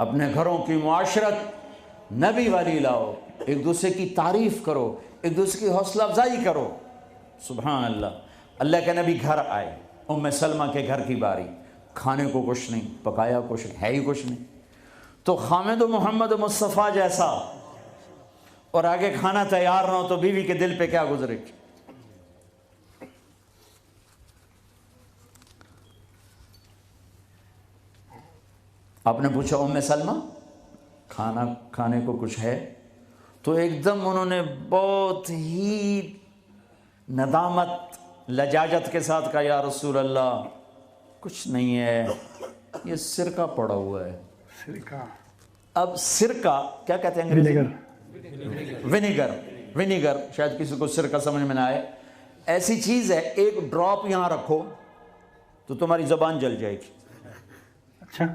اپنے گھروں کی معاشرت نبی والی لاؤ، ایک دوسرے کی تعریف کرو، ایک دوسرے کی حوصلہ افزائی کرو۔ سبحان اللہ۔ اللہ کے نبی گھر آئے، ام سلمہ کے گھر کی باری، کھانے کو کچھ نہیں، پکایا کچھ نہیں، ہے ہی کچھ نہیں، تو خامد و محمد مصطفیٰ جیسا، اور آگے کھانا تیار نہ ہو تو بیوی کے دل پہ کیا گزرے گی؟ آپ نے پوچھا ام سلمہ کھانا کھانے کو کچھ ہے؟ تو ایک دم انہوں نے بہت ہی ندامت لجاجت کے ساتھ کہا، یا رسول اللہ کچھ نہیں ہے، یہ سرکہ پڑا ہوا ہے۔ سرکہ، اب سرکہ کیا کہتے ہیں انگریزی میں؟ ونیگر، شاید کسی کو سرکہ سمجھ میں نہ آئے۔ ایسی چیز ہے، ایک ڈراپ یہاں رکھو تو تمہاری زبان جل جائے گی۔ اچھا،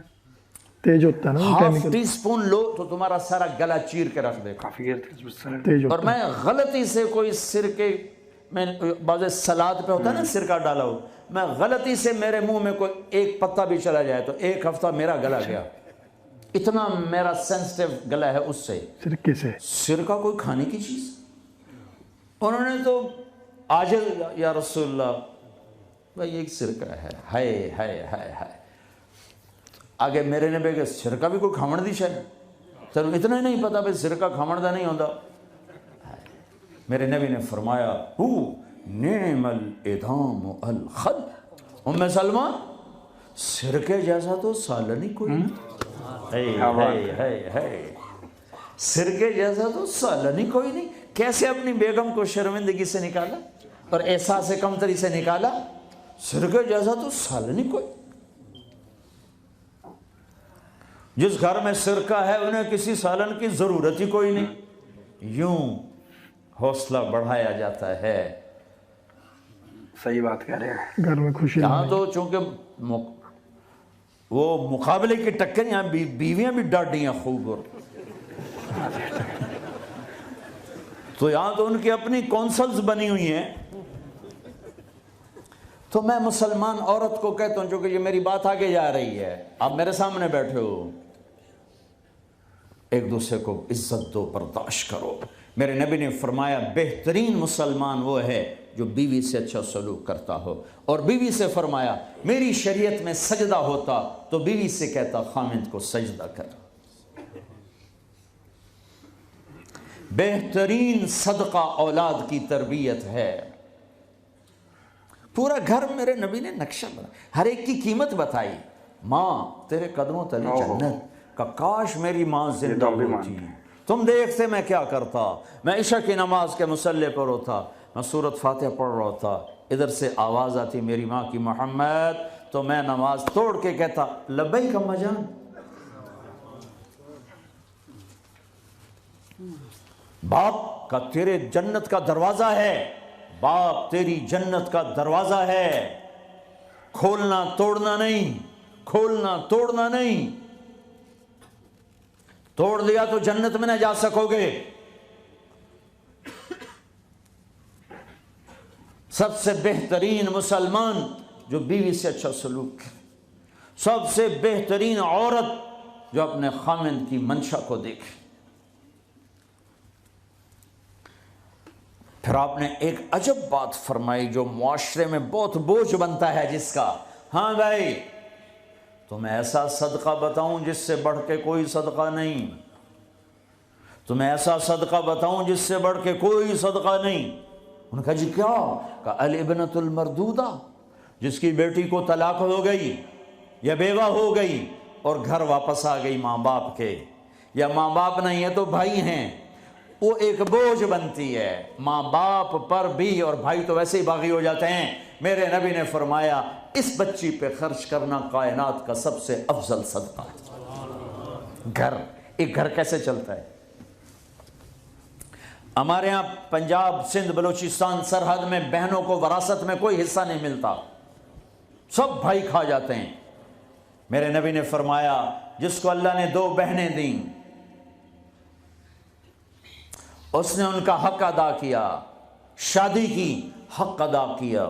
تیز ہوتا ہے نا ہاف کیمیکل، ٹی سپون لو تو تمہارا سارا گلا چیر کے رکھ دے گا۔ کافی تیز اور ہوتا ہے۔ میں غلطی سے کوئی سرکے میں بعض سلاد پہ ہوتا ہے نا سرکہ ڈالا ہو، میں غلطی سے میرے منہ میں کوئی ایک پتا بھی چلا جائے تو ایک ہفتہ میرا گلا گیا، اتنا میرا سینسٹیو گلا ہے اس سے۔ سرکے سے سرکہ کوئی کھانے کی چیز؟ انہوں نے تو آجل یا رسول اللہ بھائی ایک سرکہ ہے، ہائے ہائے ہائے ہائے۔ آگے میرے نے کہ سرکہ بھی کوئی کھامڑ دی شاید، تر اتنا ہی نہیں پتا بھائی سرکہ کھامڑ دا نہیں ہوتا۔ میرے نبی نے فرمایا ہو نعم الادام الخل، ام سلمہ سرکے جیسا تو سالن ہی کوئی نہیں، سرکے جیسا تو سالن ہی کوئی نہیں۔ کیسے اپنی بیگم کو شرمندگی سے نکالا اور احساس کمتری سے نکالا، سرکے جیسا تو سالن ہی کوئی۔ جس گھر میں سرکہ ہے انہیں کسی سالن کی ضرورت ہی کوئی نہیں۔ یوں حوصلہ بڑھایا جاتا ہے۔ صحیح بات کہہ رہے ہیں، گھر میں خوشی یہاں تو چونکہ وہ مقابلے کی ٹکر، یہاں بیویاں بھی ڈاڈی ہیں خوب، اور تو یہاں تو ان کی اپنی کونسلز بنی ہوئی ہیں۔ تو میں مسلمان عورت کو کہتا ہوں، چونکہ یہ میری بات آگے جا رہی ہے، آپ میرے سامنے بیٹھے ہو، ایک دوسرے کو عزت دو، برداشت کرو۔ میرے نبی نے فرمایا بہترین مسلمان وہ ہے جو بیوی سے اچھا سلوک کرتا ہو، اور بیوی سے فرمایا میری شریعت میں سجدہ ہوتا تو بیوی سے کہتا خامند کو سجدہ کر۔ بہترین صدقہ اولاد کی تربیت ہے۔ پورا گھر میرے نبی نے نقشہ بنا، ہر ایک کی قیمت بتائی۔ ماں تیرے قدموں تلے جنت، کا کاش میری ماں زندہ ہوتی، تم دیکھتے میں کیا کرتا، میں عشاء کی نماز کے مصلی پر ہوتا، میں سورۃ فاتحہ پڑھ رہا ہوتا، ادھر سے آواز آتی میری ماں کی محمد، تو میں نماز توڑ کے کہتا لبیک اماں جان۔ باپ کا تیرے جنت کا دروازہ ہے، باپ تیری جنت کا دروازہ ہے، کھولنا توڑنا نہیں، کھولنا توڑنا نہیں، توڑ دیا تو جنت میں نہ جا سکو گے۔ سب سے بہترین مسلمان جو بیوی سے اچھا سلوک کرے، سب سے بہترین عورت جو اپنے خامند کی منشا کو دیکھے۔ پھر آپ نے ایک عجب بات فرمائی جو معاشرے میں بہت بوجھ بنتا ہے جس کا، ہاں بھائی تمہیں ایسا صدقہ بتاؤں جس سے بڑھ کے کوئی صدقہ نہیں، تمہیں ایسا صدقہ بتاؤں جس سے بڑھ کے کوئی صدقہ نہیں۔ انہوں نے کہا جی کیا؟ کہا الابنۃ المردودہ، جس کی بیٹی کو طلاق ہو گئی یا بیوہ ہو گئی اور گھر واپس آ گئی ماں باپ کے، یا ماں باپ نہیں ہے تو بھائی ہیں، وہ ایک بوجھ بنتی ہے ماں باپ پر بھی، اور بھائی تو ویسے ہی باغی ہو جاتے ہیں۔ میرے نبی نے فرمایا اس بچی پہ خرچ کرنا کائنات کا سب سے افضل صدقہ ہے۔ گھر، ایک گھر کیسے چلتا ہے؟ ہمارے ہاں پنجاب سندھ بلوچستان سرحد میں بہنوں کو وراثت میں کوئی حصہ نہیں ملتا، سب بھائی کھا جاتے ہیں۔ میرے نبی نے فرمایا جس کو اللہ نے 2 بہنیں دیں اس نے ان کا حق ادا کیا، شادی کی، حق ادا کیا،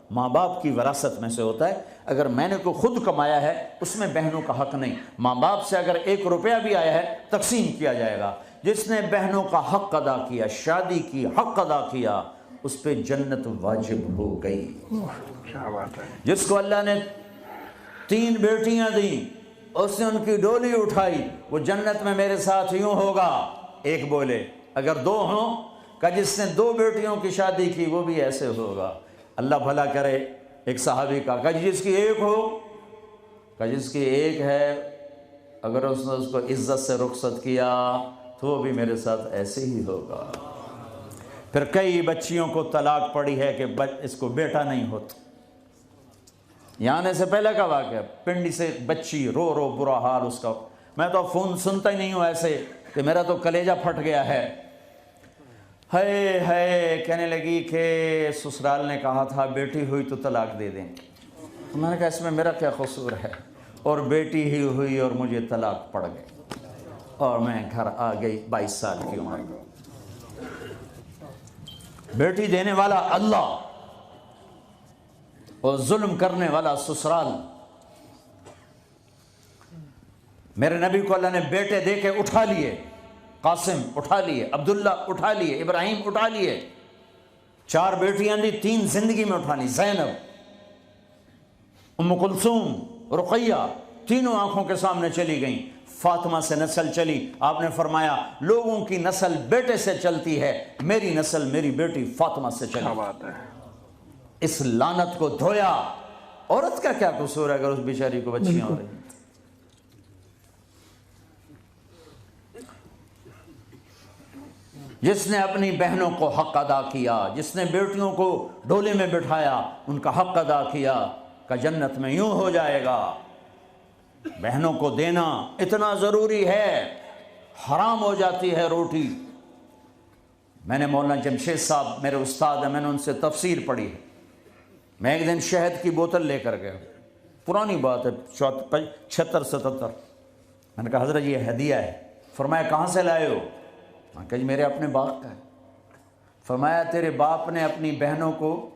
ماں باپ کی وراثت میں سے ہوتا ہے. اگر میں نے کوئی خود کمایا ہے اس میں بہنوں کا حق نہیں. ماں باپ سے اگر 1 روپیہ بھی آیا ہے تقسیم کیا جائے گا. جس نے بہنوں کا حق ادا کیا, شادی کی حق ادا کیا, اس پہ جنت واجب ہو گئی. کیا بات ہے. جس کو اللہ نے 3 بیٹیاں دیں, اس نے ان کی ڈولی اٹھائی, وہ جنت میں میرے ساتھ یوں ہوگا. ایک بولے. اگر 2 ہوں, کہ جس نے 2 بیٹیوں کی شادی کی وہ بھی ایسے ہوگا. اللہ بھلا کرے. ایک صحابی کا کہ جس کی 1 ہو, کہ جس کی 1 ہے, اگر اس نے اس کو عزت سے رخصت کیا تو وہ بھی میرے ساتھ ایسے ہی ہوگا. پھر کئی بچیوں کو طلاق پڑی ہے کہ اس کو بیٹا نہیں ہوتا. یہاں آنے سے پہلے کا واقعہ, پنڈی سے بچی رو رو برا حال اس کا. میں تو فون سنتا ہی نہیں ہوں ایسے کہ میرا تو کلیجہ پھٹ گیا ہے. ہے کہنے لگی کہ سسرال نے کہا تھا بیٹی ہوئی تو طلاق دے دیں. میں نے کہا اس میں میرا کیا قصور ہے, اور بیٹی ہی ہوئی اور مجھے طلاق پڑ گئی اور میں گھر آ گئی 22 سال کی عمر. بیٹی دینے والا اللہ اور ظلم کرنے والا سسرال. میرے نبی کو اللہ نے بیٹے دے کے اٹھا لیے. قاسم اٹھا لیے, عبداللہ اٹھا لیے, ابراہیم اٹھا لیے. 4 بیٹیاں دی, 3 زندگی میں اٹھا لی. زینب, ام کلثوم, رقیہ, تینوں آنکھوں کے سامنے چلی گئیں. فاطمہ سے نسل چلی. آپ نے فرمایا لوگوں کی نسل بیٹے سے چلتی ہے, میری نسل میری بیٹی فاطمہ سے چلی. کیا بات ہے. اس لعنت کو دھویا. عورت کا کیا قصور ہے اگر اس بیچاری کو بچیاں ہو رہی ہیں. جس نے اپنی بہنوں کو حق ادا کیا, جس نے بیٹیوں کو ڈولے میں بٹھایا, ان کا حق ادا کیا, کہ جنت میں یوں ہو جائے گا. بہنوں کو دینا اتنا ضروری ہے, حرام ہو جاتی ہے روٹی. میں نے مولانا جمشید صاحب میرے استاد ہیں, میں نے ان سے تفسیر پڑھی ہے. میں ایک دن شہد کی بوتل لے کر گیا, پرانی بات ہے 76-77. میں نے کہا حضرت یہ ہدیہ ہے. فرمایا کہاں سے لائے ہو؟ میں کہا جی میرے اپنے باپ کا ہے. فرمایا تیرے باپ نے اپنی بہنوں کو,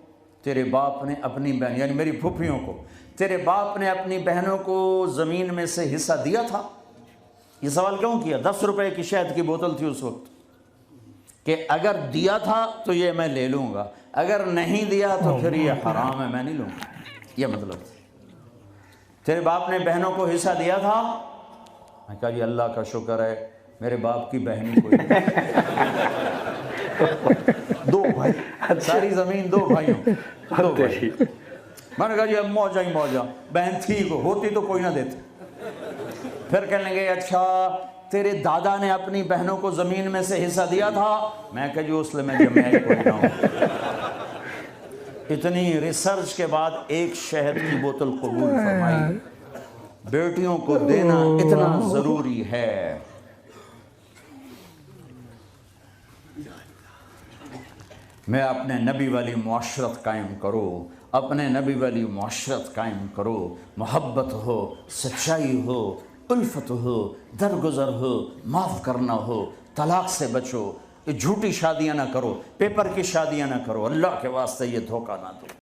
تیرے باپ نے اپنی بہن یعنی میری پھوپھیوں کو, تیرے باپ نے اپنی بہنوں کو زمین میں سے حصہ دیا تھا؟ یہ سوال کیوں کیا؟ 10 روپے کی شہد کی بوتل تھی اس وقت, کہ اگر دیا تھا تو یہ میں لے لوں گا, اگر نہیں دیا تو پھر یہ حرام ہے, میں نہیں لوں گا. یہ مطلب تیرے باپ نے بہنوں کو حصہ دیا تھا؟ میں کہا جی اللہ کا شکر ہے میرے باپ کی بہنی کوئی 2 بھائی, ساری زمین 2 بھائیوں 2 بھائی. میں نے کہا جی اب موجہ ہی موجہ, بہن تھی کو ہوتی تو کوئی نہ دیتے. پھر کہنے لگے اچھا تیرے دادا نے اپنی بہنوں کو زمین میں سے حصہ دیا تھا؟ میں کہا جی اس لیے میں جمعہ ہی کوئی نہ ہوں. اتنی ریسرچ کے بعد ایک شہد کی بوتل قبول فرمائی. بیٹیوں کو دینا اتنا ضروری ہے. میں اپنے نبی والی معاشرت قائم کرو, اپنے نبی والی معاشرت قائم کرو. محبت ہو, سچائی ہو, الفت ہو, درگزر ہو, معاف کرنا ہو, طلاق سے بچو, یہ جھوٹی شادیاں نہ کرو, پیپر کی شادیاں نہ کرو. اللہ کے واسطے یہ دھوکہ نہ دو.